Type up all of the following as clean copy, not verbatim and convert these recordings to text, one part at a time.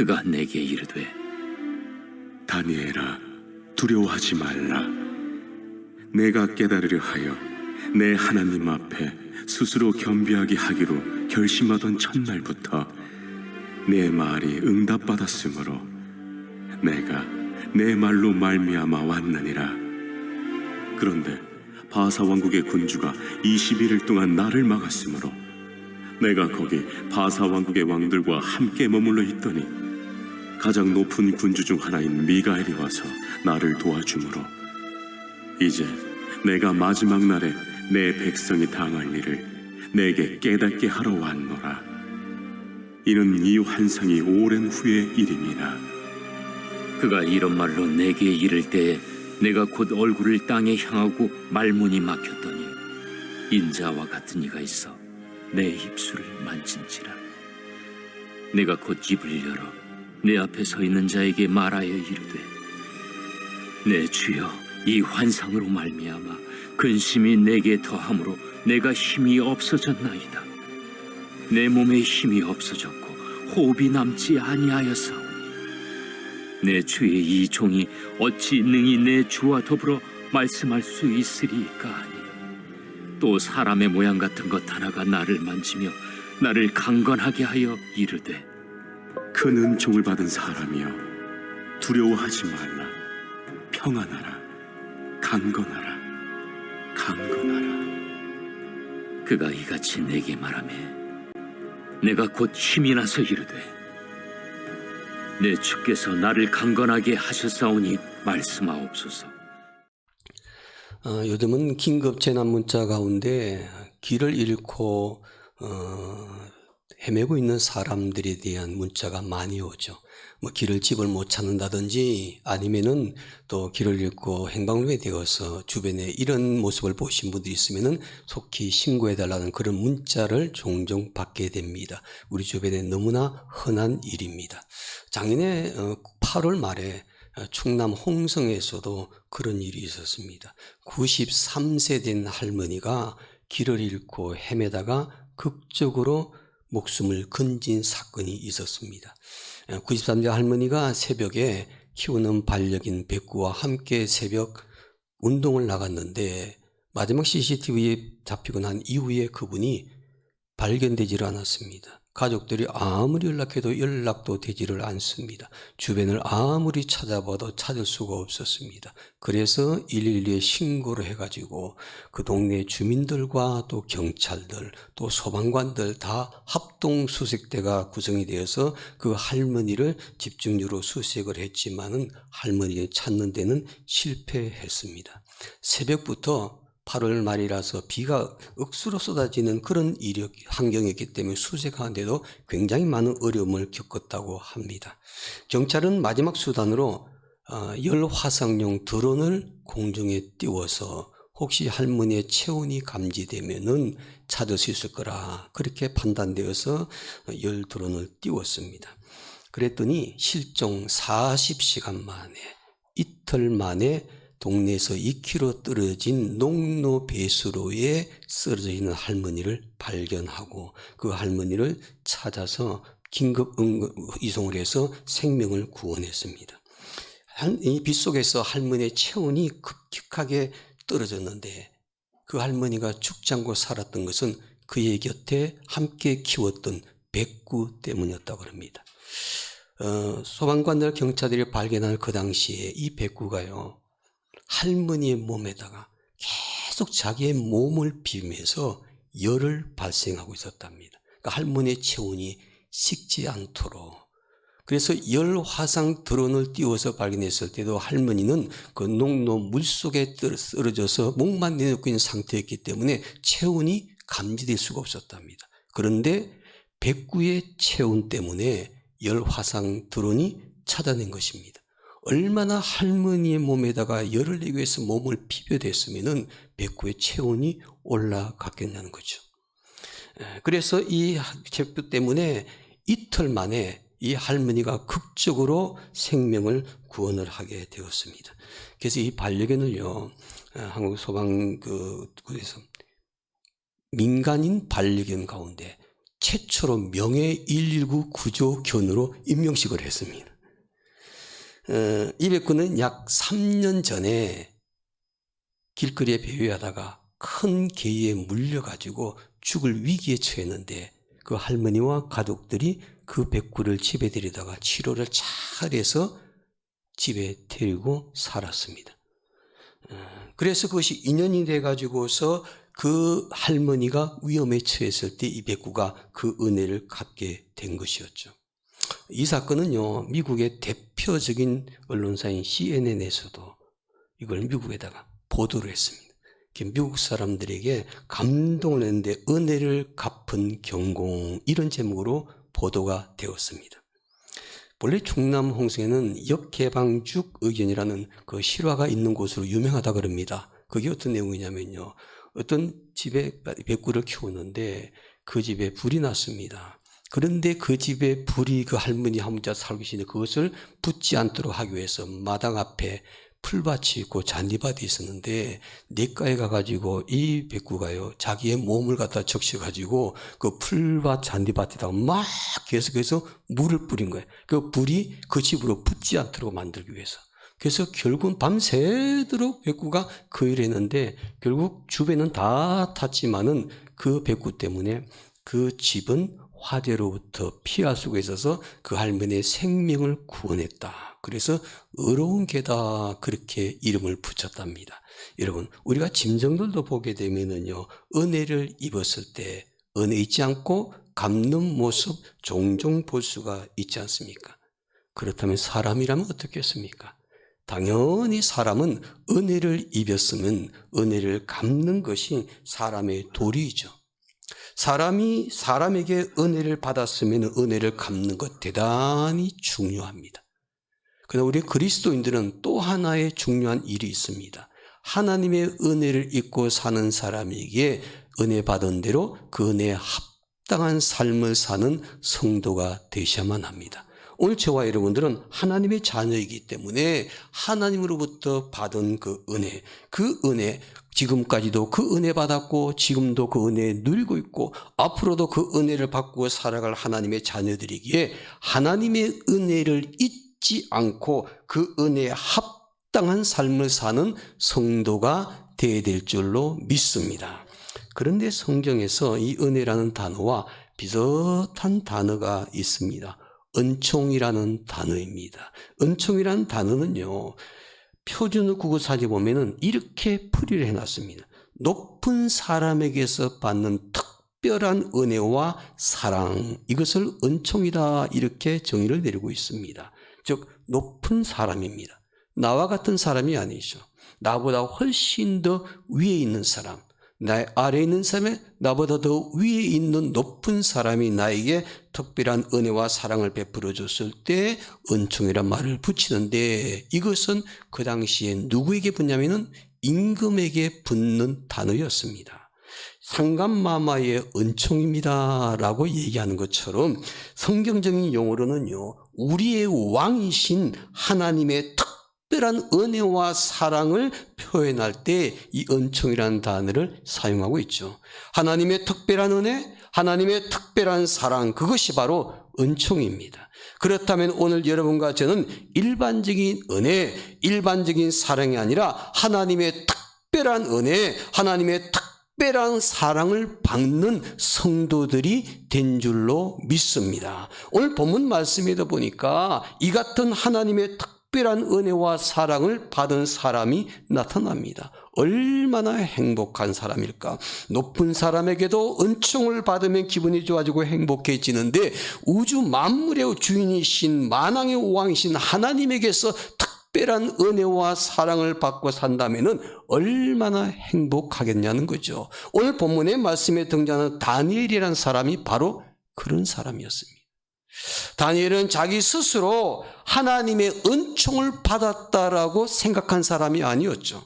그가 내게 이르되 다니엘아, 두려워하지 말라. 내가 깨달으려 하여 내 하나님 앞에 스스로 겸비하게 하기로 결심하던 첫날부터 내 말이 응답받았으므로 내가 내 말로 말미암아 왔느니라. 그런데 바사 왕국의 군주가 21일 동안 나를 막았으므로 내가 거기 바사 왕국의 왕들과 함께 머물러 있더니 가장 높은 군주 중 하나인 미가엘이 와서 나를 도와주므로 이제 내가 마지막 날에 내 백성이 당할 일을 내게 깨닫게 하러 왔노라. 이는 이 환상이 오랜 후의 일임이라. 그가 이런 말로 내게 이를 때에 내가 곧 얼굴을 땅에 향하고 말문이 막혔더니 인자와 같은 이가 있어 내 입술을 만진지라. 내가 곧 입을 열어 내 앞에 서 있는 자에게 말하여 이르되 내 주여, 이 환상으로 말미암아 근심이 내게 더함으로 내가 힘이 없어졌나이다. 내 몸에 힘이 없어졌고 호흡이 남지 아니하였사오니 내 주의 이 종이 어찌 능히 내 주와 더불어 말씀할 수 있으리까 하니 또 사람의 모양 같은 것 하나가 나를 만지며 나를 강건하게 하여 이르되 큰 은총을 받은 사람이여, 두려워하지 말라. 평안하라. 강건하라. 강건하라. 그가 이같이 내게 말하매 내가 곧 힘이 나서 이르되 내 주께서 나를 강건하게 하셨사오니 말씀하옵소서. 요즘은 긴급 재난 문자 가운데 길을 잃고 헤매고 있는 사람들에 대한 문자가 많이 오죠. 길을 집을 못 찾는다든지 아니면은 또 길을 잃고 행방불명이 되어서 주변에 이런 모습을 보신 분들이 있으면은 속히 신고해달라는 그런 문자를 종종 받게 됩니다. 우리 주변에 너무나 흔한 일입니다. 작년에 8월 말에 충남 홍성에서도 그런 일이 있었습니다. 93세 된 할머니가 길을 잃고 헤매다가 극적으로 목숨을 건진 사건이 있었습니다. 93세 할머니가 새벽에 키우는 반려견 백구와 함께 새벽 운동을 나갔는데 마지막 CCTV에 잡히고 난 이후에 그분이 발견되지를 않았습니다. 가족들이 아무리 연락해도 연락도 되지를 않습니다. 주변을 아무리 찾아봐도 찾을 수가 없었습니다. 그래서 112에 신고를 해가지고 그 동네 주민들과 또 경찰들 또 소방관들 다 합동 수색대가 구성이 되어서 그 할머니를 집중적으로 수색을 했지만은 할머니를 찾는 데는 실패했습니다. 새벽부터 8월 말이라서 비가 억수로 쏟아지는 그런 이력 환경이었기 때문에 수색하는데도 굉장히 많은 어려움을 겪었다고 합니다. 경찰은 마지막 수단으로 열화상용 드론을 공중에 띄워서 혹시 할머니의 체온이 감지되면은 찾을 수 있을 거라 그렇게 판단되어서 열 드론을 띄웠습니다. 그랬더니 실종 40시간 만에 이틀 만에 동네에서 2km 떨어진 농로 배수로에 쓰러져 있는 할머니를 발견하고 그 할머니를 찾아서 긴급 이송을 해서 생명을 구원했습니다. 이 빗속에서 할머니의 체온이 급격하게 떨어졌는데 그 할머니가 죽지 않고 살았던 것은 그의 곁에 함께 키웠던 백구 때문이었다고 합니다. 소방관들 경찰들이 발견한 그 당시에 이 백구가요 할머니의 몸에다가 계속 자기의 몸을 비비면서 열을 발생하고 있었답니다. 그러니까 할머니의 체온이 식지 않도록. 그래서 열화상 드론을 띄워서 발견했을 때도 할머니는 그 농로 물속에 쓰러져서 목만 내놓고 있는 상태였기 때문에 체온이 감지될 수가 없었답니다. 그런데 백구의 체온 때문에 열화상 드론이 찾아낸 것입니다. 얼마나 할머니의 몸에다가 열을 내기 위해서 몸을 비벼댔으면은 백구의 체온이 올라갔겠냐는 거죠. 그래서 이 백구 때문에 이틀 만에 이 할머니가 극적으로 생명을 구원을 하게 되었습니다. 그래서 이 반려견을요, 한국 소방국에서 민간인 반려견 가운데 최초로 명예 119 구조견으로 임명식을 했습니다. 이 백구는 약 3년 전에 길거리에 배회하다가 큰 개에 물려가지고 죽을 위기에 처했는데 그 할머니와 가족들이 그 백구를 집에 데려다가 치료를 잘해서 집에 데리고 살았습니다. 그래서 그것이 인연이 돼가지고서 그 할머니가 위험에 처했을 때 이 백구가 그 은혜를 갚게 된 것이었죠. 이 사건은요, 미국의 대표적인 언론사인 CNN에서도 이걸 미국에다가 보도를 했습니다. 미국 사람들에게 감동을 했는데 은혜를 갚은 경공, 이런 제목으로 보도가 되었습니다. 원래 충남 홍성에는 역개방죽 의견이라는 그 실화가 있는 곳으로 유명하다 그럽니다. 그게 어떤 내용이냐면요, 어떤 집에 백구를 키우는데 그 집에 불이 났습니다. 그런데 그 집에 불이 그 할머니 한 분자 살고 계시는데 그것을 붙지 않도록 하기 위해서 마당 앞에 풀밭이 있고 잔디밭이 있었는데 냇가에 가가지고 이 백구가요, 자기의 몸을 갖다 적셔가지고 그 풀밭 잔디밭에다가 막 계속해서 물을 뿌린 거예요. 그 불이 그 집으로 붙지 않도록 만들기 위해서. 그래서 결국은 밤새도록 백구가 그 일을 했는데 결국 주변은 다 탔지만은 그 백구 때문에 그 집은 화재로부터 피할 수가 있어서 그 할머니의 생명을 구원했다. 그래서 의로운 개다, 그렇게 이름을 붙였답니다. 여러분, 우리가 짐승들도 보게 되면은요, 은혜를 입었을 때 은혜 잊지 않고 갚는 모습 종종 볼 수가 있지 않습니까? 그렇다면 사람이라면 어떻겠습니까? 당연히 사람은 은혜를 입었으면 은혜를 갚는 것이 사람의 도리이죠. 사람이 사람에게 은혜를 받았으면 은혜를 갚는 것 대단히 중요합니다. 그러나 우리 그리스도인들은 또 하나의 중요한 일이 있습니다. 하나님의 은혜를 입고 사는 사람에게 은혜 받은 대로 그 은혜에 합당한 삶을 사는 성도가 되셔야만 합니다. 오늘 저와 여러분들은 하나님의 자녀이기 때문에 하나님으로부터 받은 그 은혜, 지금까지도 그 은혜 받았고 지금도 그 은혜 누리고 있고 앞으로도 그 은혜를 받고 살아갈 하나님의 자녀들이기에 하나님의 은혜를 잊지 않고 그 은혜에 합당한 삶을 사는 성도가 되어야 될 줄로 믿습니다. 그런데 성경에서 이 은혜라는 단어와 비슷한 단어가 있습니다. 은총이라는 단어입니다. 은총이라는 단어는요, 표준어 국어사전에 보면은 이렇게 풀이를 해놨습니다. 높은 사람에게서 받는 특별한 은혜와 사랑, 이것을 은총이다, 이렇게 정의를 내리고 있습니다. 즉 높은 사람입니다. 나와 같은 사람이 아니죠. 나보다 훨씬 더 위에 있는 사람, 나의 아래에 있는 사람이 나보다 더 위에 있는 높은 사람이 나에게 특별한 은혜와 사랑을 베풀어 줬을 때 은총이란 말을 붙이는데, 이것은 그 당시에 누구에게 붙냐면은 임금에게 붙는 단어였습니다. 상감마마의 은총입니다 라고 얘기하는 것처럼 성경적인 용어로는요, 우리의 왕이신 하나님의 특별한 은혜와 사랑을 표현할 때 이 은총이라는 단어를 사용하고 있죠. 하나님의 특별한 은혜, 하나님의 특별한 사랑, 그것이 바로 은총입니다. 그렇다면 오늘 여러분과 저는 일반적인 은혜, 일반적인 사랑이 아니라 하나님의 특별한 은혜, 하나님의 특별한 사랑을 받는 성도들이 된 줄로 믿습니다. 오늘 본문 말씀에도 보니까 이 같은 하나님의 특별한 은혜와 사랑을 받은 사람이 나타납니다. 얼마나 행복한 사람일까? 높은 사람에게도 은총을 받으면 기분이 좋아지고 행복해지는데 우주 만물의 주인이신 만왕의 왕이신 하나님에게서 특별한 은혜와 사랑을 받고 산다면 얼마나 행복하겠냐는 거죠. 오늘 본문의 말씀에 등장하는 다니엘이라는 사람이 바로 그런 사람이었습니다. 다니엘은 자기 스스로 하나님의 은총을 받았다라고 생각한 사람이 아니었죠.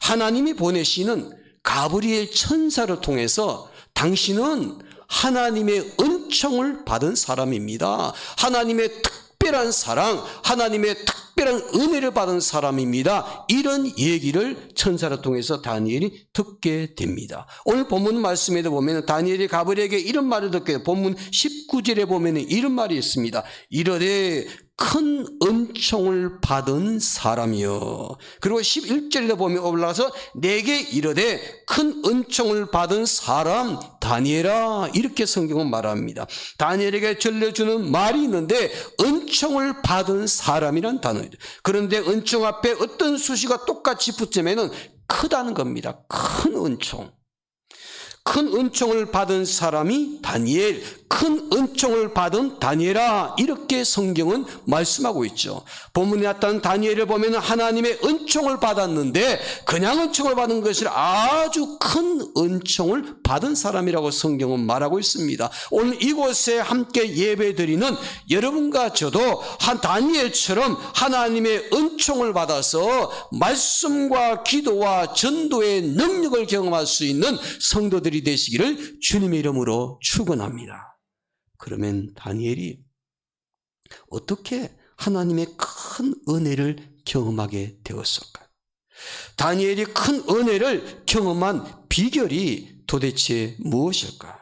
하나님이 보내시는 가브리엘 천사를 통해서 당신은 하나님의 은총을 받은 사람입니다. 하나님의 특별한 사랑, 하나님의 특별한 은혜를 받은 사람입니다. 이런 얘기를 천사를 통해서 다니엘이 듣게 됩니다. 오늘 본문 말씀에도 보면 다니엘이 가브리엘에게 이런 말을 듣게 돼요. 본문 19절에 보면 이런 말이 있습니다. 이르되 큰 은총을 받은 사람이여. 그리고 11절에 보면 올라가서 내게 이르되 큰 은총을 받은 사람 다니엘아, 이렇게 성경은 말합니다. 다니엘에게 전해주는 말이 있는데 은총을 받은 사람이란 단어죠. 그런데 은총 앞에 어떤 수식어가 똑같이 붙으면 크다는 겁니다. 큰 은총. 큰 은총을 받은 사람이 다니엘, 큰 은총을 받은 다니엘아, 이렇게 성경은 말씀하고 있죠. 본문에 나타난 다니엘을 보면 하나님의 은총을 받았는데 그냥 은총을 받은 것이 아주 큰 은총을 받은 사람이라고 성경은 말하고 있습니다. 오늘 이곳에 함께 예배드리는 여러분과 저도 한 다니엘처럼 하나님의 은총을 받아서 말씀과 기도와 전도의 능력을 경험할 수 있는 성도들이 되시기를 주님의 이름으로 축원합니다. 그러면 다니엘이 어떻게 하나님의 큰 은혜를 경험하게 되었을까요? 다니엘이 큰 은혜를 경험한 비결이 도대체 무엇일까요?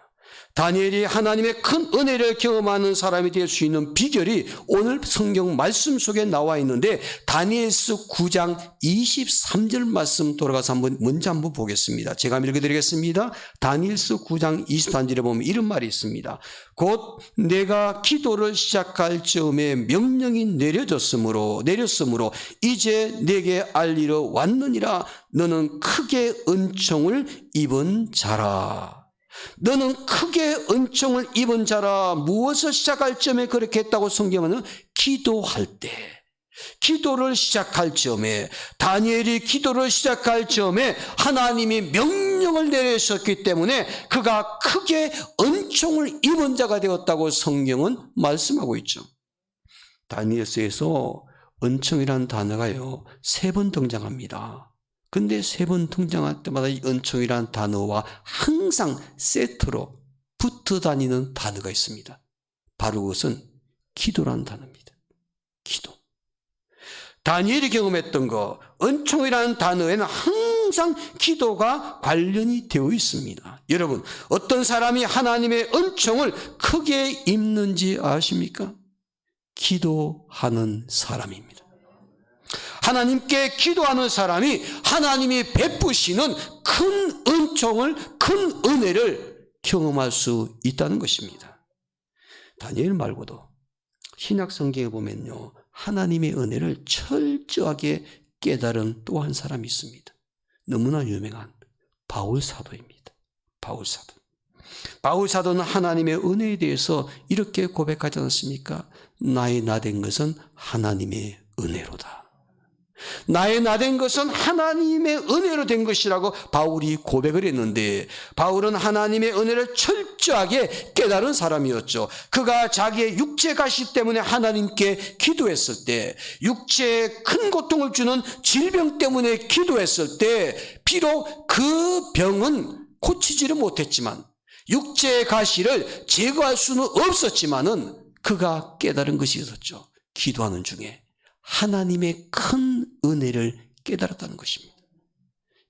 다니엘이 하나님의 큰 은혜를 경험하는 사람이 될 수 있는 비결이 오늘 성경 말씀 속에 나와 있는데 다니엘서 9장 23절 말씀 돌아가서 먼저 한번 보겠습니다. 제가 읽어드리겠습니다. 다니엘서 9장 23절에 보면 이런 말이 있습니다. 곧 내가 기도를 시작할 즈음에 명령이 내렸으므로 이제 내게 알리러 왔느니라. 너는 크게 은총을 입은 자라. 너는 크게 은총을 입은 자라. 무엇을 시작할 즈음에 그렇게 했다고 성경은 기도할 때, 기도를 시작할 즈음에, 다니엘이 기도를 시작할 즈음에 하나님이 명령을 내리셨기 때문에 그가 크게 은총을 입은 자가 되었다고 성경은 말씀하고 있죠. 다니엘서에서 은총이라는 단어가요 3번 등장합니다. 근데 3번 등장할 때마다 이 은총이라는 단어와 항상 세트로 붙어 다니는 단어가 있습니다. 바로 그것은 기도라는 단어입니다. 기도. 다니엘이 경험했던 거, 은총이라는 단어에는 항상 기도가 관련이 되어 있습니다. 여러분, 어떤 사람이 하나님의 은총을 크게 입는지 아십니까? 기도하는 사람입니다. 하나님께 기도하는 사람이 하나님이 베푸시는 큰 은총을, 큰 은혜를 경험할 수 있다는 것입니다. 다니엘 말고도 신약 성경에 보면요, 하나님의 은혜를 철저하게 깨달은 또 한 사람이 있습니다. 너무나 유명한 바울 사도입니다. 바울 사도. 바울 사도는 하나님의 은혜에 대해서 이렇게 고백하지 않습니까? 나의 나된 것은 하나님의 은혜로다. 나의 나된 것은 하나님의 은혜로 된 것이라고 바울이 고백을 했는데, 바울은 하나님의 은혜를 철저하게 깨달은 사람이었죠. 그가 자기의 육체 가시 때문에 하나님께 기도했을 때, 육체에 큰 고통을 주는 질병 때문에 기도했을 때, 비록 그 병은 고치지를 못했지만, 육체의 가시를 제거할 수는 없었지만은 그가 깨달은 것이 있었죠. 기도하는 중에 하나님의 큰 은혜를 깨달았다는 것입니다.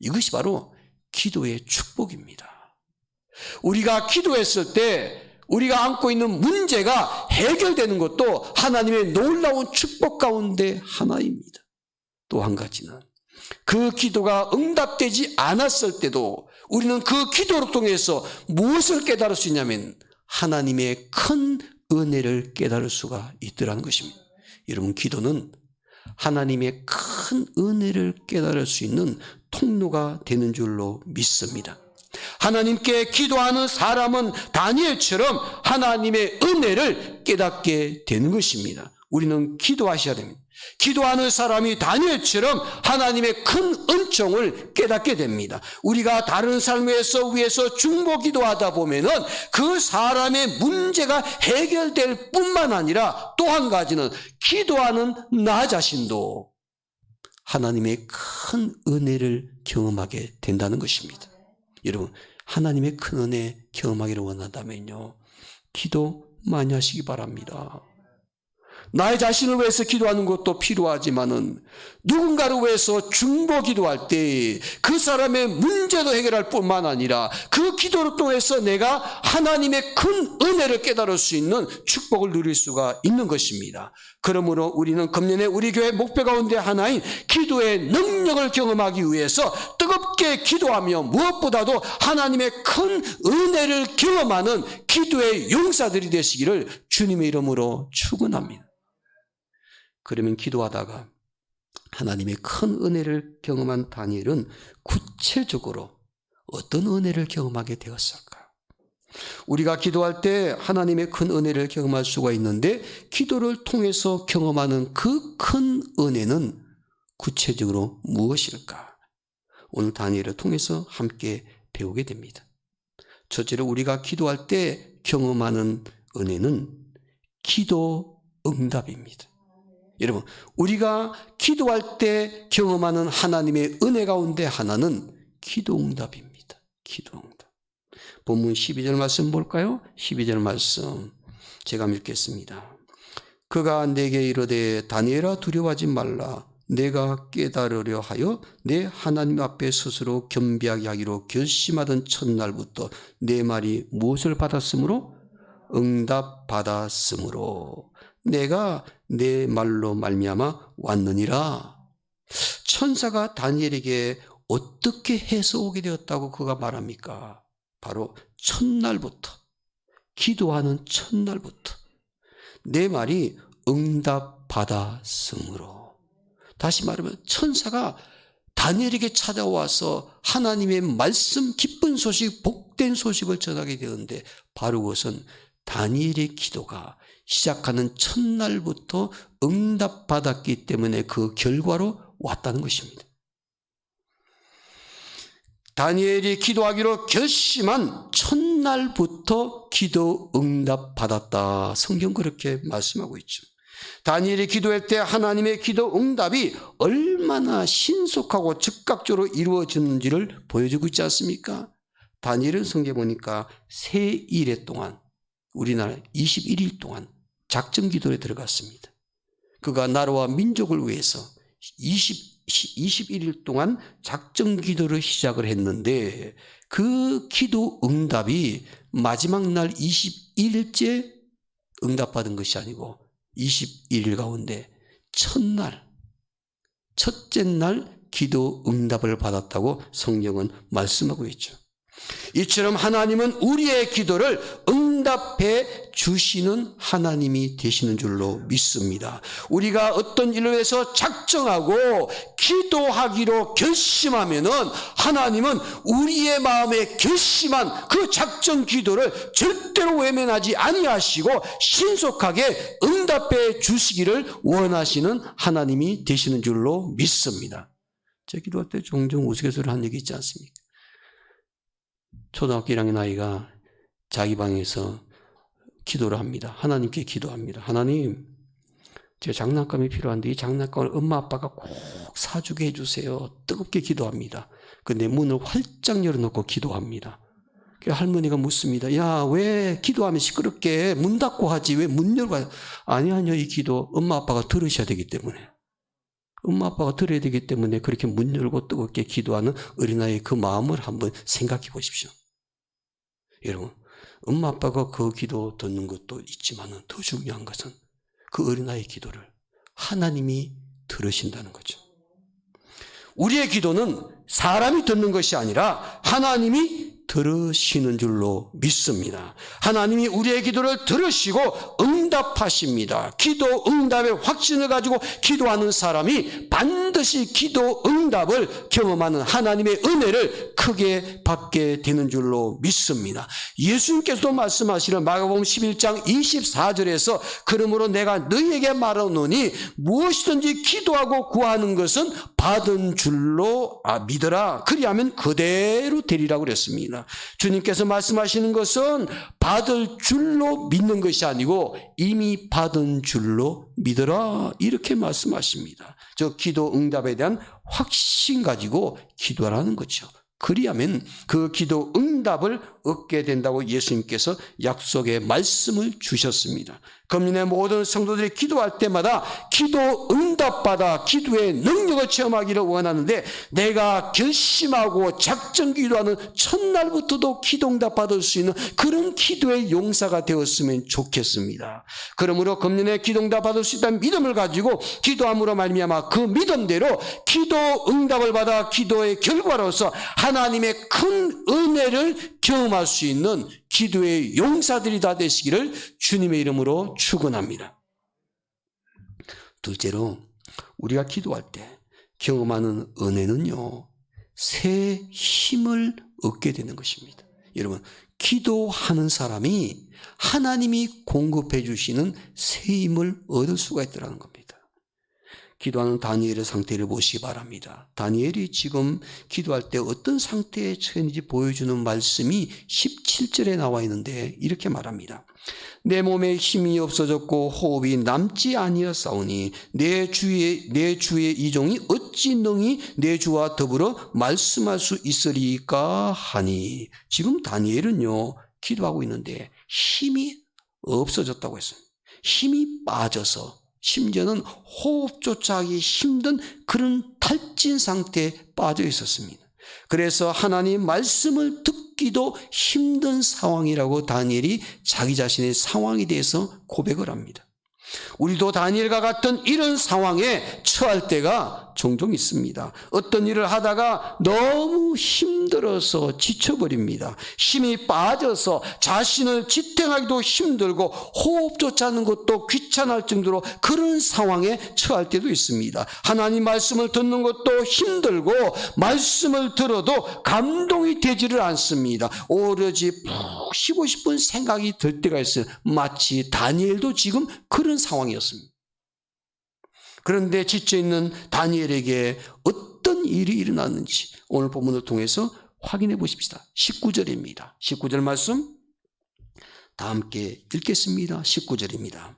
이것이 바로 기도의 축복입니다. 우리가 기도했을 때 우리가 안고 있는 문제가 해결되는 것도 하나님의 놀라운 축복 가운데 하나입니다. 또 한 가지는 그 기도가 응답되지 않았을 때도 우리는 그 기도를 통해서 무엇을 깨달을 수 있냐면 하나님의 큰 은혜를 깨달을 수가 있더라는 것입니다. 여러분, 기도는 하나님의 큰 은혜를 깨달을 수 있는 통로가 되는 줄로 믿습니다. 하나님께 기도하는 사람은 다니엘처럼 하나님의 은혜를 깨닫게 되는 것입니다. 우리는 기도하셔야 됩니다. 기도하는 사람이 다니엘처럼 하나님의 큰 은총을 깨닫게 됩니다. 우리가 다른 삶에서 위해서 중보 기도하다 보면은 그 사람의 문제가 해결될 뿐만 아니라 또 한 가지는 기도하는 나 자신도 하나님의 큰 은혜를 경험하게 된다는 것입니다. 여러분, 하나님의 큰 은혜 경험하기를 원한다면요, 기도 많이 하시기 바랍니다. 나의 자신을 위해서 기도하는 것도 필요하지만은 누군가를 위해서 중보 기도할 때 그 사람의 문제도 해결할 뿐만 아니라 그 기도를 통해서 내가 하나님의 큰 은혜를 깨달을 수 있는 축복을 누릴 수가 있는 것입니다. 그러므로 우리는 금년에 우리 교회 목표 가운데 하나인 기도의 능력을 경험하기 위해서 뜨겁게 기도하며 무엇보다도 하나님의 큰 은혜를 경험하는 기도의 용사들이 되시기를 주님의 이름으로 축원합니다. 그러면 기도하다가 하나님의 큰 은혜를 경험한 다니엘은 구체적으로 어떤 은혜를 경험하게 되었을까? 우리가 기도할 때 하나님의 큰 은혜를 경험할 수가 있는데 기도를 통해서 경험하는 그 큰 은혜는 구체적으로 무엇일까? 오늘 다니엘을 통해서 함께 배우게 됩니다. 첫째로 우리가 기도할 때 경험하는 은혜는 기도 응답입니다. 여러분, 우리가 기도할 때 경험하는 하나님의 은혜 가운데 하나는 기도 응답입니다. 기도 응답. 본문 12절 말씀 볼까요? 12절 말씀 제가 읽겠습니다. 그가 내게 이르되 다니엘아 두려워하지 말라. 내가 깨달으려 하여 내 하나님 앞에 스스로 겸비하게 하기로 결심하던 첫날부터 내 말이 무엇을 받았으므로? 응답 받았으므로 내가 내 말로 말미암아 왔느니라. 천사가 다니엘에게 어떻게 해서 오게 되었다고 그가 말합니까? 바로 첫날부터, 기도하는 첫날부터 내 말이 응답 받았으므로. 다시 말하면 천사가 다니엘에게 찾아와서 하나님의 말씀, 기쁜 소식, 복된 소식을 전하게 되었는데 바로 그것은 다니엘의 기도가 시작하는 첫날부터 응답받았기 때문에 그 결과로 왔다는 것입니다. 다니엘이 기도하기로 결심한 첫날부터 기도 응답받았다. 성경 그렇게 말씀하고 있죠. 다니엘이 기도할 때 하나님의 기도 응답이 얼마나 신속하고 즉각적으로 이루어졌는지를 보여주고 있지 않습니까? 다니엘은 성경에 보니까 세 일해 동안, 우리나라 21일 동안 작전 기도에 들어갔습니다. 그가 나라와 민족을 위해서 21일 동안 작전 기도를 시작을 했는데 그 기도 응답이 마지막 날 21일째 응답받은 것이 아니고 21일 가운데 첫째 날 기도 응답을 받았다고 성경은 말씀하고 있죠. 이처럼 하나님은 우리의 기도를 응답해 주시는 하나님이 되시는 줄로 믿습니다. 우리가 어떤 일을 위해서 작정하고 기도하기로 결심하면은 하나님은 우리의 마음에 결심한 그 작정 기도를 절대로 외면하지 아니하시고 신속하게 응답해 주시기를 원하시는 하나님이 되시는 줄로 믿습니다. 제 기도할 때 종종 우스갯소리를 한 적이 있지 않습니까? 초등학교 1학년 아이가 자기 방에서 기도를 합니다. 하나님께 기도합니다. 하나님, 제 장난감이 필요한데 이 장난감을 엄마 아빠가 꼭 사주게 해주세요. 뜨겁게 기도합니다. 근데 문을 활짝 열어놓고 기도합니다. 할머니가 묻습니다. 야, 왜 기도하면 시끄럽게 문 닫고 하지? 왜 문 열고 하지? 아니요, 이 기도 엄마 아빠가 들으셔야 되기 때문에. 엄마 아빠가 들어야 되기 때문에 그렇게 문 열고 뜨겁게 기도하는 어린아이의 그 마음을 한번 생각해 보십시오. 여러분, 엄마 아빠가 그 기도 듣는 것도 있지만 더 중요한 것은 그 어린아이의 기도를 하나님이 들으신다는 거죠. 우리의 기도는 사람이 듣는 것이 아니라 하나님이 들으시는 줄로 믿습니다. 하나님이 우리의 기도를 들으시고 응답하십니다. 기도 응답의 확신을 가지고 기도하는 사람이 반드시 기도 응답을 경험하는 하나님의 은혜를 크게 받게 되는 줄로 믿습니다. 예수님께서도 말씀하시는 마가복음 11장 24절에서 그러므로 내가 너희에게 말하노니 무엇이든지 기도하고 구하는 것은 받은 줄로 믿어라. 그리하면 그대로 되리라고 그랬습니다. 주님께서 말씀하시는 것은 받을 줄로 믿는 것이 아니고 이미 받은 줄로 믿어라. 이렇게 말씀하십니다. 저 기도 응답에 대한 확신 가지고 기도하라는 거죠. 그리하면 그 기도 응답을 얻게 된다고 예수님께서 약속의 말씀을 주셨습니다. 금년에 모든 성도들이 기도할 때마다 기도 응답받아 기도의 능력을 체험하기를 원하는데, 내가 결심하고 작정 기도하는 첫날부터도 기도 응답 받을 수 있는 그런 기도의 용사가 되었으면 좋겠습니다. 그러므로 금년에 기도 응답 받을 수 있다는 믿음을 가지고 기도함으로 말미암아 그 믿음대로 기도 응답을 받아 기도의 결과로서 하나님의 큰 은혜를 경험할 수 있는 기도의 용사들이 다 되시기를 주님의 이름으로 축원합니다. 둘째로, 우리가 기도할 때 경험하는 은혜는요, 새 힘을 얻게 되는 것입니다. 여러분, 기도하는 사람이 하나님이 공급해 주시는 새 힘을 얻을 수가 있다는 겁니다. 기도하는 다니엘의 상태를 보시기 바랍니다. 다니엘이 지금 기도할 때 어떤 상태에 처했는지 보여주는 말씀이 17절에 나와 있는데 이렇게 말합니다. 내 몸에 힘이 없어졌고 호흡이 남지 아니하사오니 내 주의 이종이 어찌 능히 내 주와 더불어 말씀할 수 있으리까 하니. 지금 다니엘은요, 기도하고 있는데 힘이 없어졌다고 했어요. 힘이 빠져서 심지어는 호흡조차 하기 힘든 그런 탈진 상태에 빠져 있었습니다. 그래서 하나님 말씀을 듣기도 힘든 상황이라고 다니엘이 자기 자신의 상황에 대해서 고백을 합니다. 우리도 다니엘과 같은 이런 상황에 처할 때가 종종 있습니다. 어떤 일을 하다가 너무 힘들어서 지쳐버립니다. 힘이 빠져서 자신을 지탱하기도 힘들고 호흡조차 하는 것도 귀찮을 정도로 그런 상황에 처할 때도 있습니다. 하나님 말씀을 듣는 것도 힘들고 말씀을 들어도 감동이 되지를 않습니다. 오로지 푹 쉬고 싶은 생각이 들 때가 있어요. 마치 다니엘도 지금 그런 상황이었습니다. 그런데 지쳐있는 다니엘에게 어떤 일이 일어났는지 오늘 본문을 통해서 확인해 보십시다. 19절입니다. 19절 말씀 다 함께 읽겠습니다. 19절입니다.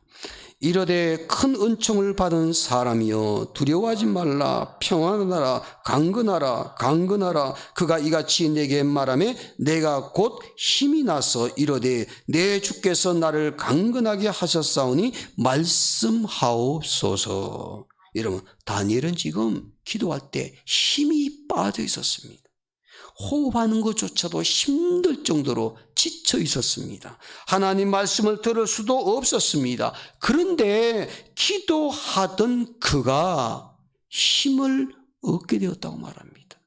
이르되 큰 은총을 받은 사람이여 두려워하지 말라. 평안하라. 강건하라. 강건하라. 그가 이같이 내게 말하며 내가 곧 힘이 나서 이르되 내 주께서 나를 강건하게 하셨사오니 말씀하옵소서. 여러분, 다니엘은 지금 기도할 때 힘이 빠져 있었습니다. 호흡하는 것조차도 힘들 정도로 지쳐 있었습니다. 하나님 말씀을 들을 수도 없었습니다. 그런데 기도하던 그가 힘을 얻게 되었다고 말합니다.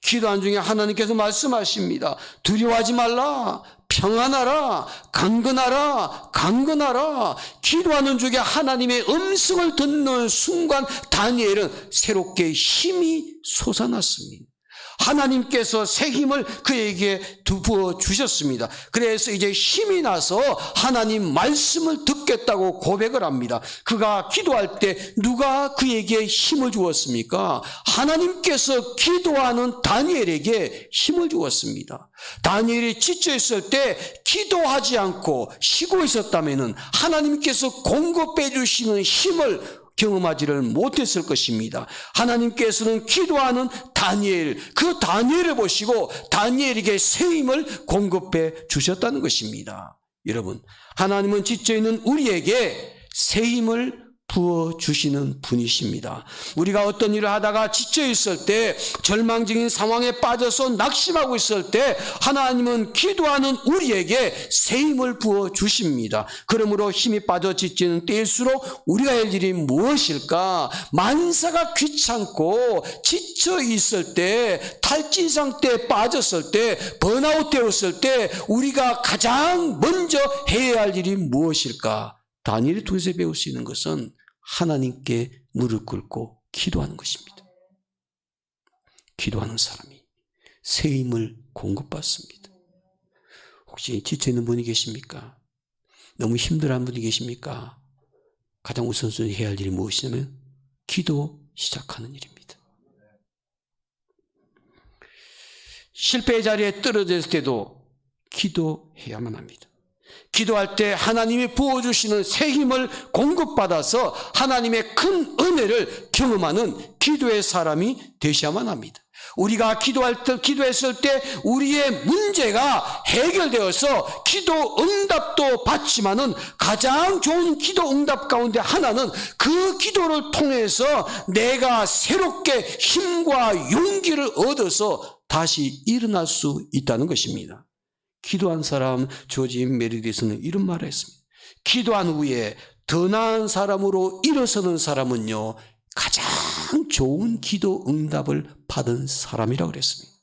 기도한 중에 하나님께서 말씀하십니다. 두려워하지 말라. 평안하라. 강건하라. 강건하라. 기도하는 중에 하나님의 음성을 듣는 순간 다니엘은 새롭게 힘이 솟아났습니다. 하나님께서 새 힘을 그에게 부어 주셨습니다. 그래서 이제 힘이 나서 하나님 말씀을 듣겠다고 고백을 합니다. 그가 기도할 때 누가 그에게 힘을 주었습니까? 하나님께서 기도하는 다니엘에게 힘을 주었습니다. 다니엘이 지쳐 있을 때 기도하지 않고 쉬고 있었다면 하나님께서 공급해 주시는 힘을 경험하지를 못했을 것입니다. 하나님께서는 기도하는 다니엘, 그 다니엘을 보시고 다니엘에게 새 힘을 공급해 주셨다는 것입니다. 여러분, 하나님은 지쳐있는 우리에게 새 힘을 부어주시는 분이십니다. 우리가 어떤 일을 하다가 지쳐있을 때, 절망적인 상황에 빠져서 낙심하고 있을 때 하나님은 기도하는 우리에게 새 힘을 부어주십니다. 그러므로 힘이 빠져 지치는 때일수록 우리가 할 일이 무엇일까? 만사가 귀찮고 지쳐있을 때, 탈진 상태에 빠졌을 때, 번아웃 되었을 때 우리가 가장 먼저 해야 할 일이 무엇일까? 다니엘을 통해서 배울 수 있는 것은 하나님께 무릎 꿇고 기도하는 것입니다. 기도하는 사람이 새 힘을 공급받습니다. 혹시 지쳐있는 분이 계십니까? 너무 힘들어하는 분이 계십니까? 가장 우선순위 해야 할 일이 무엇이냐면 기도 시작하는 일입니다. 실패의 자리에 떨어졌을 때도 기도해야만 합니다. 기도할 때 하나님이 부어주시는 새 힘을 공급받아서 하나님의 큰 은혜를 경험하는 기도의 사람이 되셔야만 합니다. 우리가 기도했을 때 우리의 문제가 해결되어서 기도 응답도 받지만은 가장 좋은 기도 응답 가운데 하나는 그 기도를 통해서 내가 새롭게 힘과 용기를 얻어서 다시 일어날 수 있다는 것입니다. 기도한 사람 조지 메리디스는 이런 말을 했습니다. 기도한 후에 더 나은 사람으로 일어서는 사람은요, 가장 좋은 기도 응답을 받은 사람이라고 그랬습니다.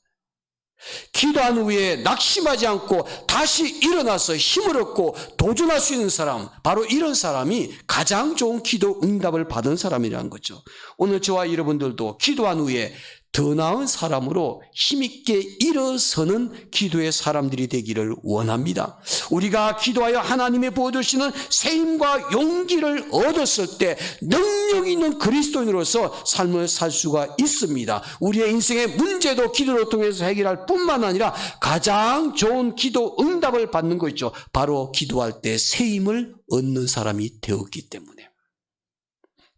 기도한 후에 낙심하지 않고 다시 일어나서 힘을 얻고 도전할 수 있는 사람, 바로 이런 사람이 가장 좋은 기도 응답을 받은 사람이라는 거죠. 오늘 저와 여러분들도 기도한 후에 더 나은 사람으로 힘있게 일어서는 기도의 사람들이 되기를 원합니다. 우리가 기도하여 하나님이 부어주시는 세임과 용기를 얻었을 때 능력 있는 그리스도인으로서 삶을 살 수가 있습니다. 우리의 인생의 문제도 기도를 통해서 해결할 뿐만 아니라 가장 좋은 기도 응답을 받는 거 있죠. 바로 기도할 때 세임을 얻는 사람이 되었기 때문에.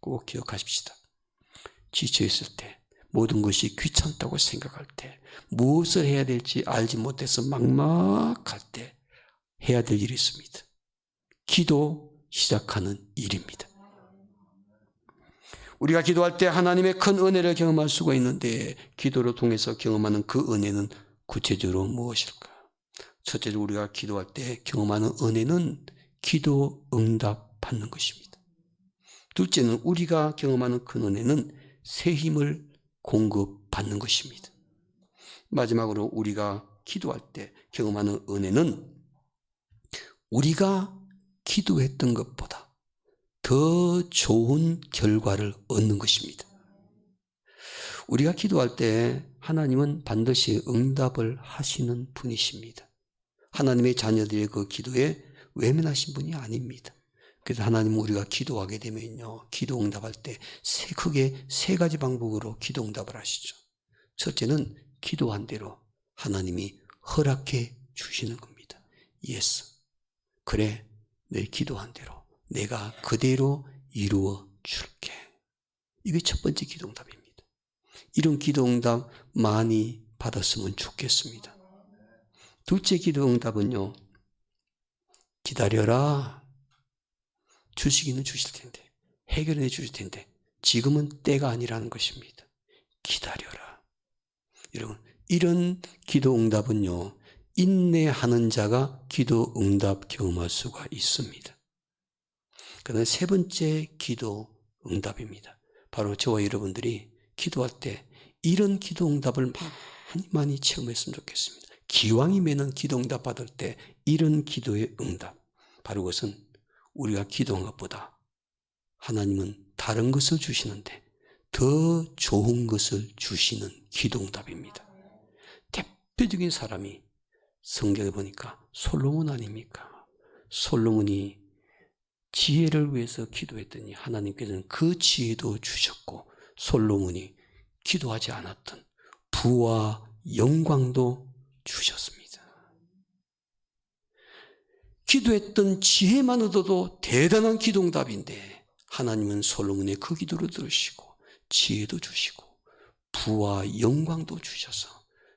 꼭 기억하십시다. 지쳐있을 때, 모든 것이 귀찮다고 생각할 때, 무엇을 해야 될지 알지 못해서 막막할 때 해야 될 일이 있습니다. 기도 시작하는 일입니다. 우리가 기도할 때 하나님의 큰 은혜를 경험할 수가 있는데, 기도를 통해서 경험하는 그 은혜는 구체적으로 무엇일까? 첫째로 우리가 기도할 때 경험하는 은혜는 기도 응답 받는 것입니다. 둘째는 우리가 경험하는 그 은혜는 새 힘을 공급받는 것입니다. 마지막으로 우리가 기도할 때 경험하는 은혜는 우리가 기도했던 것보다 더 좋은 결과를 얻는 것입니다. 우리가 기도할 때 하나님은 반드시 응답을 하시는 분이십니다. 하나님의 자녀들의 그 기도에 외면하신 분이 아닙니다. 그래서 하나님은 우리가 기도하게 되면요, 기도 응답할 때 크게 세 가지 방법으로 기도 응답을 하시죠. 첫째는 기도한 대로 하나님이 허락해 주시는 겁니다. 예스, 그래, 내 기도한 대로 내가 그대로 이루어 줄게. 이게 첫 번째 기도 응답입니다. 이런 기도 응답 많이 받았으면 좋겠습니다. 둘째 기도 응답은요, 기다려라. 주시기는 주실 텐데, 해결해 주실 텐데 지금은 때가 아니라는 것입니다. 기다려라. 여러분, 이런 기도 응답은요, 인내하는 자가 기도 응답 경험할 수가 있습니다. 그다음에 세 번째 기도 응답입니다. 바로 저와 여러분들이 기도할 때 이런 기도 응답을 많이 체험했으면 좋겠습니다. 기왕이면은 기도 응답 받을 때 이런 기도의 응답, 바로 그것은 우리가 기도한 것보다 하나님은 다른 것을 주시는데 더 좋은 것을 주시는 기도 응답입니다. 대표적인 사람이 성경에 보니까 솔로몬 아닙니까? 솔로몬이 지혜를 위해서 기도했더니 하나님께서는 그 지혜도 주셨고, 솔로몬이 기도하지 않았던 부와 영광도 주셨습니다. 기도했던 지혜만 얻어도 대단한 기도 응답인데 하나님은 솔로몬의 그 기도를 들으시고 지혜도 주시고 부와 영광도 주셔서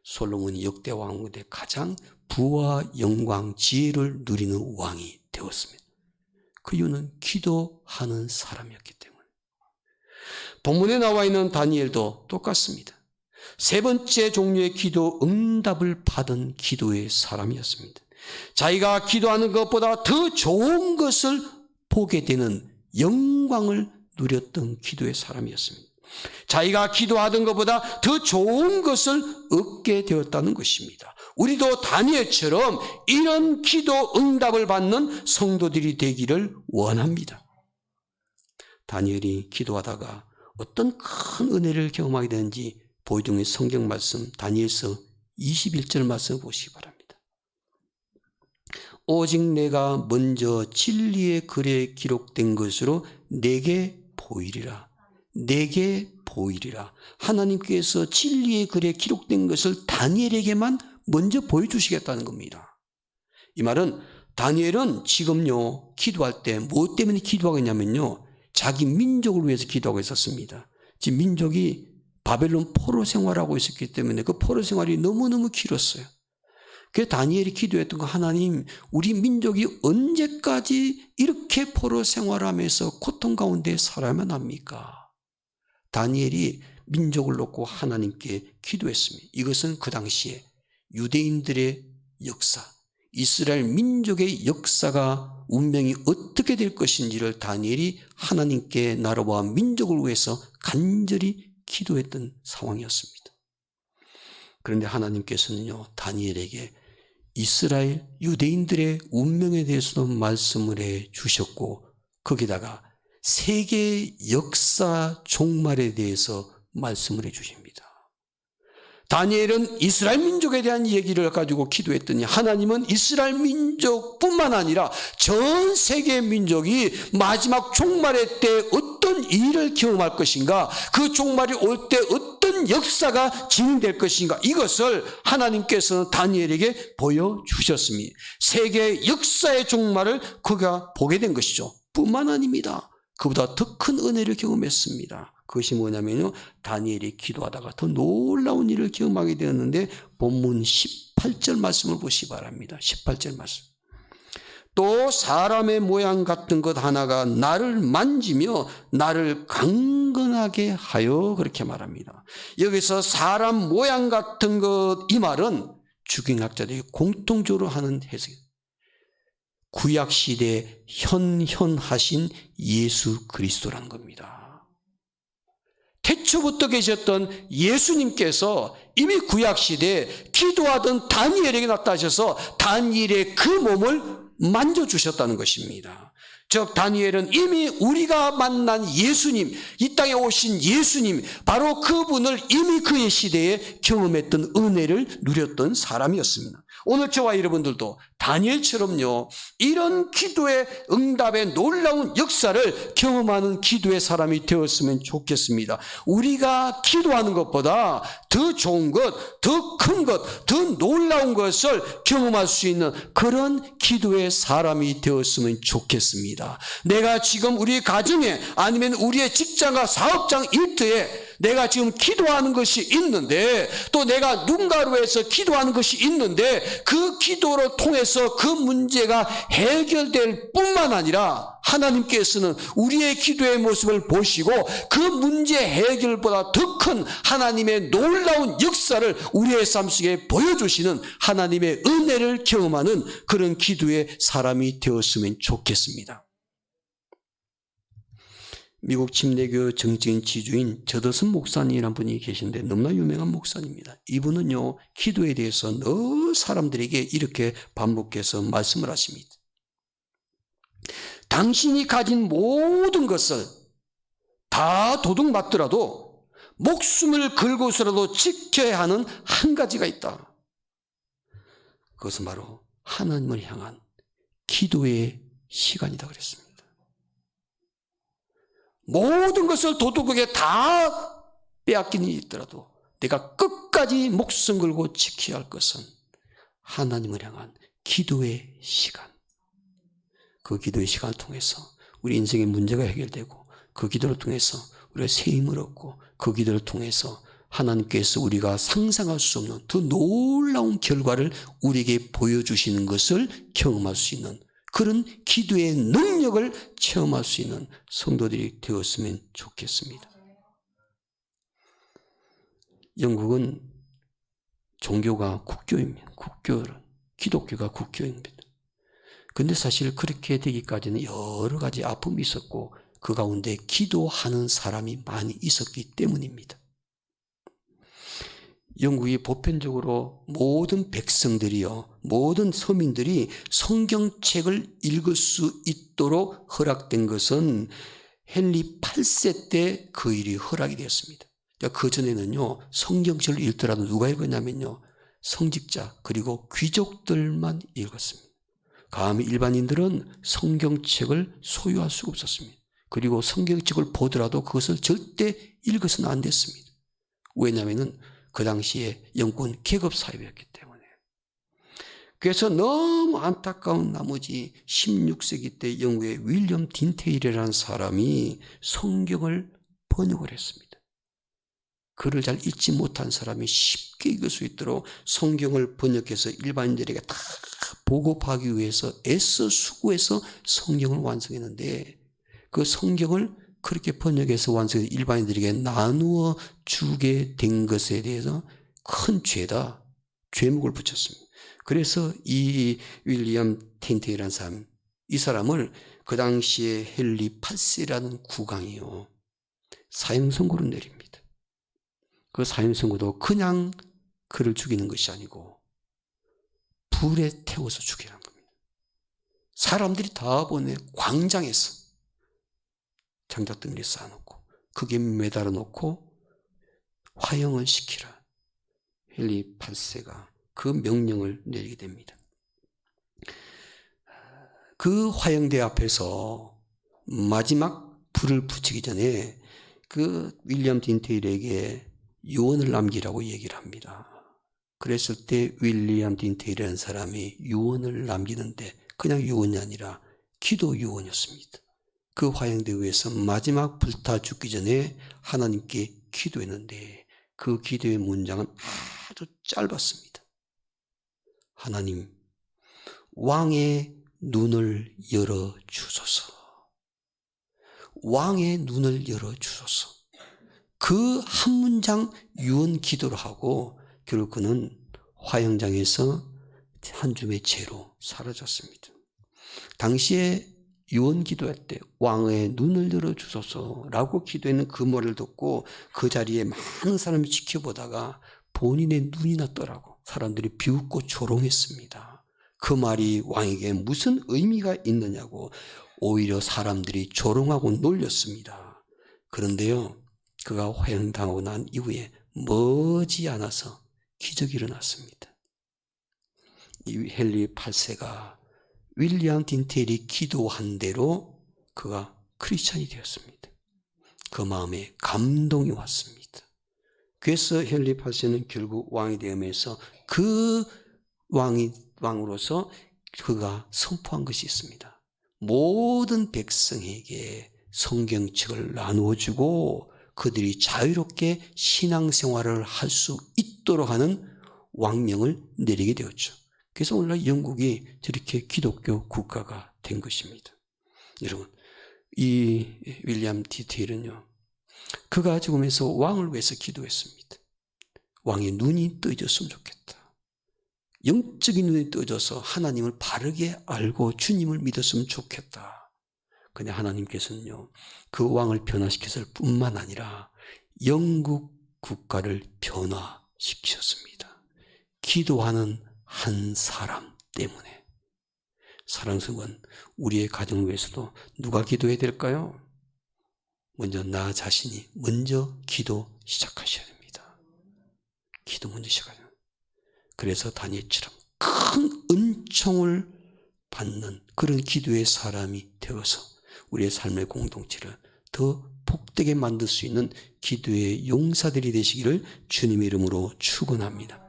솔로몬이 역대 왕 가운데 가장 부와 영광, 지혜를 누리는 왕이 되었습니다. 그 이유는 기도하는 사람이었기 때문에. 본문에 나와 있는 다니엘도 똑같습니다. 세 번째 종류의 기도 응답을 받은 기도의 사람이었습니다. 자기가 기도하는 것보다 더 좋은 것을 보게 되는 영광을 누렸던 기도의 사람이었습니다. 자기가 기도하던 것보다 더 좋은 것을 얻게 되었다는 것입니다. 우리도 다니엘처럼 이런 기도 응답을 받는 성도들이 되기를 원합니다. 다니엘이 기도하다가 어떤 큰 은혜를 경험하게 되는지 보여주는 성경 말씀, 다니엘서 21절 말씀 보시기 바랍니다. 오직 내가 먼저 진리의 글에 기록된 것으로 내게 보이리라. 내게 보이리라. 하나님께서 진리의 글에 기록된 것을 다니엘에게만 먼저 보여주시겠다는 겁니다. 이 말은 다니엘은 지금요, 기도할 때 무엇 때문에 기도하겠냐면요, 자기 민족을 위해서 기도하고 있었습니다. 지금 민족이 바벨론 포로 생활하고 있었기 때문에 그 포로 생활이 너무너무 길었어요. 그래서 다니엘이 기도했던 거, 하나님, 우리 민족이 언제까지 이렇게 포로 생활하면서 고통 가운데 살아야만 합니까? 다니엘이 민족을 놓고 하나님께 기도했습니다. 이것은 그 당시에 유대인들의 역사, 이스라엘 민족의 역사가 운명이 어떻게 될 것인지를 다니엘이 하나님께 나라와 민족을 위해서 간절히 기도했던 상황이었습니다. 그런데 하나님께서는요, 다니엘에게 이스라엘 유대인들의 운명에 대해서도 말씀을 해 주셨고, 거기다가 세계 역사 종말에 대해서 말씀을 해 주십니다. 다니엘은 이스라엘 민족에 대한 얘기를 가지고 기도했더니 하나님은 이스라엘 민족뿐만 아니라 전 세계 민족이 마지막 종말의 때 어떤 일을 경험할 것인가, 그 종말이 올 때 어떤 역사가 진행될 것인가, 이것을 하나님께서는 다니엘에게 보여주셨습니다. 세계 역사의 종말을 그가 보게 된 것이죠. 뿐만 아닙니다. 그보다 더 큰 은혜를 경험했습니다. 그것이 뭐냐면요, 다니엘이 기도하다가 더 놀라운 일을 경험하게 되었는데, 본문 18절 말씀을 보시기 바랍니다. 18절 말씀. 또 사람의 모양 같은 것 하나가 나를 만지며 나를 강건하게 하여, 그렇게 말합니다. 여기서 사람 모양 같은 것, 이 말은 주경학자들이 공통적으로 하는 해석입니다. 구약시대에 현현하신 예수 그리스도라는 겁니다. 태초부터 계셨던 예수님께서 이미 구약시대에 기도하던 다니엘에게 나타나셔서 다니엘의 그 몸을 만져주셨다는 것입니다. 즉 다니엘은 이미 우리가 만난 예수님, 이 땅에 오신 예수님, 바로 그분을 이미 그의 시대에 경험했던 은혜를 누렸던 사람이었습니다. 오늘 저와 여러분들도 다니엘처럼요, 이런 기도의 응답의 놀라운 역사를 경험하는 기도의 사람이 되었으면 좋겠습니다. 우리가 기도하는 것보다 더 좋은 것, 더 큰 것, 더 놀라운 것을 경험할 수 있는 그런 기도의 사람이 되었으면 좋겠습니다. 내가 지금 우리 가정에, 아니면 우리의 직장과 사업장 일터에 내가 지금 기도하는 것이 있는데, 또 내가 누군가로 해서 기도하는 것이 있는데, 그 기도를 통해서 그 문제가 해결될 뿐만 아니라 하나님께서는 우리의 기도의 모습을 보시고 그 문제 해결보다 더 큰 하나님의 놀라운 역사를 우리의 삶 속에 보여주시는 하나님의 은혜를 경험하는 그런 기도의 사람이 되었으면 좋겠습니다. 미국 침례교 정치인 지주인 저더슨 목사님이라는 분이 계신데 너무나 유명한 목사님입니다. 이분은요, 기도에 대해서 늘 사람들에게 이렇게 반복해서 말씀을 하십니다. 당신이 가진 모든 것을 다 도둑 맞더라도 목숨을 걸고서라도 지켜야 하는 한 가지가 있다. 그것은 바로 하나님을 향한 기도의 시간이다 그랬습니다. 모든 것을 도둑에게 다 빼앗긴 일이 있더라도 내가 끝까지 목숨 걸고 지켜야 할 것은 하나님을 향한 기도의 시간. 그 기도의 시간을 통해서 우리 인생의 문제가 해결되고, 그 기도를 통해서 우리가 새 힘을 얻고, 그 기도를 통해서 하나님께서 우리가 상상할 수 없는 더 놀라운 결과를 우리에게 보여주시는 것을 경험할 수 있는 그런 기도의 능력을 체험할 수 있는 성도들이 되었으면 좋겠습니다. 영국은 종교가 국교입니다. 기독교가 국교입니다. 그런데 사실 그렇게 되기까지는 여러 가지 아픔이 있었고, 그 가운데 기도하는 사람이 많이 있었기 때문입니다. 영국이 보편적으로 모든 백성들이요, 모든 서민들이 성경책을 읽을 수 있도록 허락된 것은 헨리 8세 때 그 일이 허락이 되었습니다. 그러니까 그전에는요, 성경책을 읽더라도 누가 읽었냐면요, 성직자 그리고 귀족들만 읽었습니다. 감히 일반인들은 성경책을 소유할 수가 없었습니다. 그리고 성경책을 보더라도 그것을 절대 읽어서는 안 됐습니다. 왜냐하면 그 당시에 영국은 계급사회였기 때문에. 그래서 너무 안타까운 나머지 16세기 때 영국의 윌리엄 딘테일이라는 사람이 성경을 번역을 했습니다. 글을 잘 읽지 못한 사람이 쉽게 읽을 수 있도록 성경을 번역해서 일반인들에게 다 보급하기 위해서 애써 수고해서 성경을 완성했는데, 그 성경을 그렇게 번역해서 완성해서 일반인들에게 나누어 주게 된 것에 대해서 큰 죄다, 죄목을 붙였습니다. 그래서 이 윌리엄 틴테이라는 사람, 이 사람을 그 당시에 헨리 8세라는 국왕이요, 사형 선고를 내립니다. 그 사형 선고도 그냥 그를 죽이는 것이 아니고 불에 태워서 죽이라는 겁니다. 사람들이 다 보내 광장에서 장작덩어리 쌓아놓고 거기에 매달아 놓고 화형을 시키라. 헨리 8세가 그 명령을 내리게 됩니다. 그 화형대 앞에서 마지막 불을 붙이기 전에 그 윌리엄 틴테일에게 유언을 남기라고 얘기를 합니다. 그랬을 때 윌리엄 틴테일이라는 사람이 유언을 남기는데 그냥 유언이 아니라 기도 유언이었습니다. 그 화형대 위에서 마지막 불타 죽기 전에 하나님께 기도했는데 그 기도의 문장은 아주 짧았습니다. 하나님, 왕의 눈을 열어 주소서. 왕의 눈을 열어 주소서. 그 한 문장 유언 기도를 하고 결국 그는 화형장에서 한 줌의 죄로 사라졌습니다. 당시에 유언 기도할 때 왕의 눈을 열어 주소서라고 기도했는 그 말을 듣고 그 자리에 많은 사람이 지켜보다가 본인의 눈이 났더라고. 사람들이 비웃고 조롱했습니다. 그 말이 왕에게 무슨 의미가 있느냐고 오히려 사람들이 조롱하고 놀렸습니다. 그런데요, 그가 화형당하고 난 이후에 머지않아서 기적이 일어났습니다. 이 헨리 8세가 윌리엄 틴테일이 기도한 대로 그가 크리스찬이 되었습니다. 그 마음에 감동이 왔습니다. 그래서 헨리 8세는 결국 왕이 되면서 그 왕으로서 그가 선포한 것이 있습니다. 모든 백성에게 성경책을 나누어주고 그들이 자유롭게 신앙생활을 할 수 있도록 하는 왕명을 내리게 되었죠. 그래서 오늘날 영국이 저렇게 기독교 국가가 된 것입니다. 여러분, 이 윌리엄 틴테일은요, 그가 죽으면서 왕을 위해서 기도했습니다. 왕의 눈이 떠졌으면 좋겠다. 영적인 눈이 떠져서 하나님을 바르게 알고 주님을 믿었으면 좋겠다. 근데 하나님께서는요, 그 왕을 변화시켰을 뿐만 아니라 영국 국가를 변화시키셨습니다. 기도하는 한 사람 때문에. 사랑하는 성도는 우리의 가정을 위해서도 누가 기도해야 될까요? 먼저 나 자신이 먼저 기도 시작하셔야 됩니다. 기도 먼저 시작하셔야 됩니다. 그래서 다니엘처럼 큰 은총을 받는 그런 기도의 사람이 되어서 우리의 삶의 공동체를 더 복되게 만들 수 있는 기도의 용사들이 되시기를 주님의 이름으로 축원합니다.